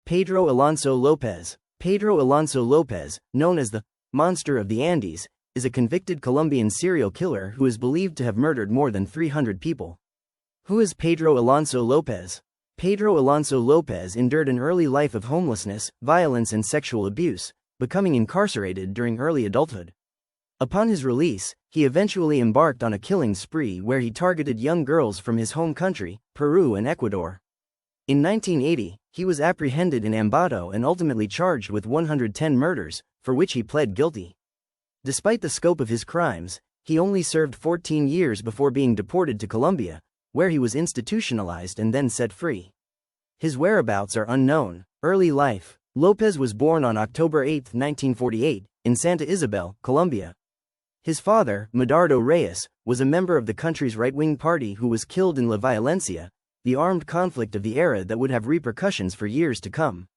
Pedro Alonso Lopez. Pedro Alonso Lopez, known as the Monster of the Andes, is a convicted Colombian serial killer who is believed to have murdered more than 300 people. Who is Pedro Alonso Lopez? Pedro Alonso Lopez endured an early life of homelessness, violence and sexual abuse, becoming incarcerated during early adulthood. Upon his release, he eventually embarked on a killing spree where he targeted young girls from his home country, Peru and Ecuador. In 1980, he was apprehended in Ambato and ultimately charged with 110 murders, for which he pled guilty. Despite the scope of his crimes, he only served 14 years before being deported to Colombia, where he was institutionalized and then set free. His whereabouts are unknown. Early life. Lopez was born on October 8, 1948, in Santa Isabel, Colombia. His father, Medardo Reyes, was a member of the country's right-wing party who was killed in La Violencia, the armed conflict of the era that would have repercussions for years to come.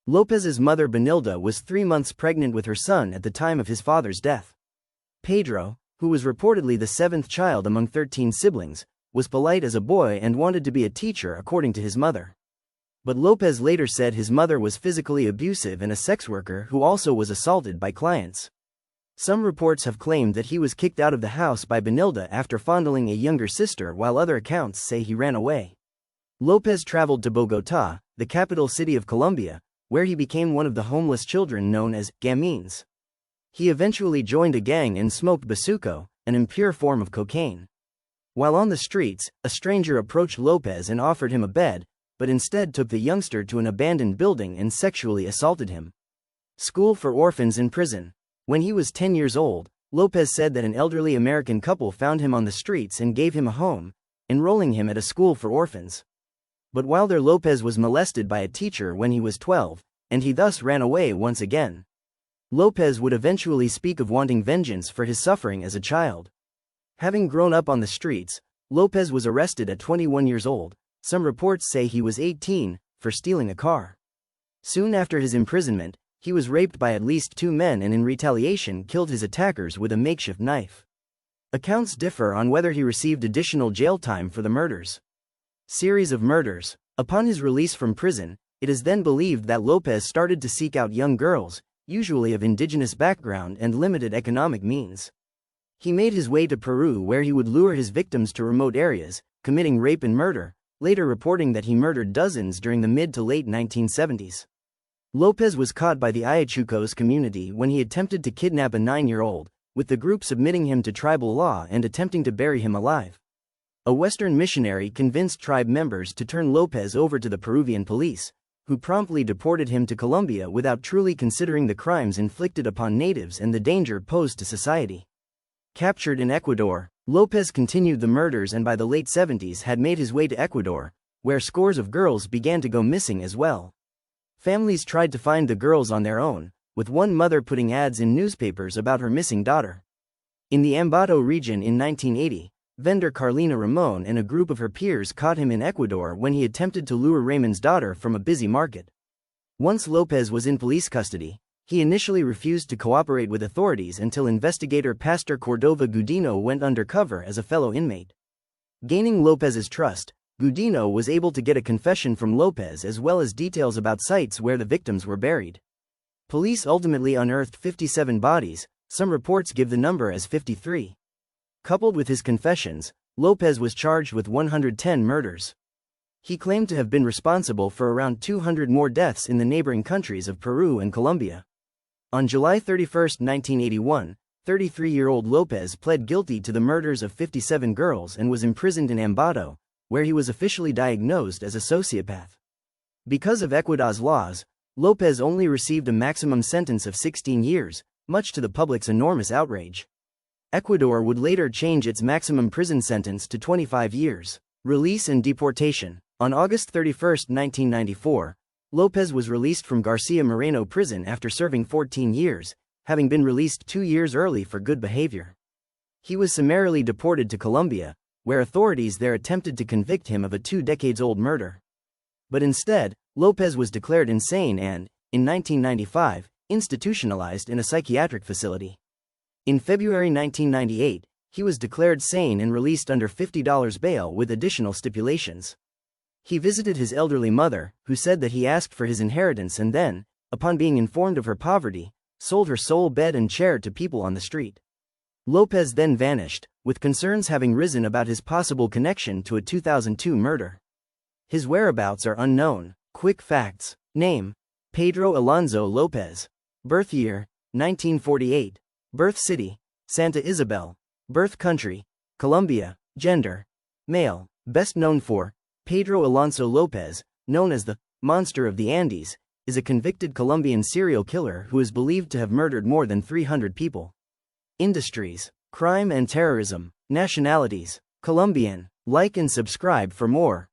Lopez's mother Benilda was 3 months pregnant with her son at the time of his father's death. Pedro, who was reportedly the 7th child among 13 siblings, was polite as a boy and wanted to be a teacher according to his mother. But Lopez later said his mother was physically abusive and a sex worker who also was assaulted by clients. Some reports have claimed that he was kicked out of the house by Benilda after fondling a younger sister, while other accounts say he ran away. Lopez traveled to Bogotá, the capital city of Colombia, where he became one of the homeless children known as gamines. He eventually joined a gang and smoked bazuco, an impure form of cocaine. While on the streets, a stranger approached Lopez and offered him a bed, but instead took the youngster to an abandoned building and sexually assaulted him. School for orphans in prison. When he was 10 years old, Lopez said that an elderly American couple found him on the streets and gave him a home, enrolling him at a school for orphans. But while there, Lopez was molested by a teacher when he was 12, and he thus ran away once again. Lopez would eventually speak of wanting vengeance for his suffering as a child. Having grown up on the streets, Lopez was arrested at 21 years old. Some reports say he was 18, for stealing a car. Soon after his imprisonment, he was raped by at least 2 men and in retaliation killed his attackers with a makeshift knife. Accounts differ on whether he received additional jail time for the murders. Series of murders. Upon his release from prison, it is then believed that Lopez started to seek out young girls, usually of indigenous background and limited economic means. He made his way to Peru, where he would lure his victims to remote areas, committing rape and murder, later reporting that he murdered dozens during the mid to late 1970s. Lopez was caught by the Ayachucos community when he attempted to kidnap a 9-year-old, with the group submitting him to tribal law and attempting to bury him alive. A Western missionary convinced tribe members to turn Lopez over to the Peruvian police, who promptly deported him to Colombia without truly considering the crimes inflicted upon natives and the danger posed to society. Captured in Ecuador, Lopez continued the murders and by the late 70s had made his way to Ecuador, where scores of girls began to go missing as well. Families tried to find the girls on their own, with one mother putting ads in newspapers about her missing daughter. In the Ambato region in 1980, vendor Carlina Ramon and a group of her peers caught him in Ecuador when he attempted to lure Raymond's daughter from a busy market. Once Lopez was in police custody, he initially refused to cooperate with authorities until investigator Pastor Cordova Gudino went undercover as a fellow inmate. Gaining Lopez's trust, Gudino was able to get a confession from Lopez as well as details about sites where the victims were buried. Police ultimately unearthed 57 bodies, some reports give the number as 53. Coupled with his confessions, Lopez was charged with 110 murders. He claimed to have been responsible for around 200 more deaths in the neighboring countries of Peru and Colombia. On July 31, 1981, 33-year-old Lopez pled guilty to the murders of 57 girls and was imprisoned in Ambato, where he was officially diagnosed as a sociopath. Because of Ecuador's laws, Lopez only received a maximum sentence of 16 years, much to the public's enormous outrage. Ecuador would later change its maximum prison sentence to 25 years. Release and deportation. On August 31, 1994, Lopez was released from Garcia Moreno prison after serving 14 years, having been released 2 years early for good behavior. He was summarily deported to Colombia, where authorities there attempted to convict him of a 2-decades-old murder. But instead, Lopez was declared insane and, in 1995, institutionalized in a psychiatric facility. In February 1998, he was declared sane and released under $50 bail with additional stipulations. He visited his elderly mother, who said that he asked for his inheritance and then, upon being informed of her poverty, sold her sole bed and chair to people on the street. Lopez then vanished, with concerns having risen about his possible connection to a 2002 murder. His whereabouts are unknown. Quick facts. Name: Pedro Alonso Lopez. Birth year: 1948. Birth city: Santa Isabel. Birth country: Colombia. Gender: male. Best known for: Pedro Alonso Lopez, known as the Monster of the Andes, is a convicted Colombian serial killer who is believed to have murdered more than 300 people. Industries: crime and terrorism. Nationalities: Colombian. Like and subscribe for more.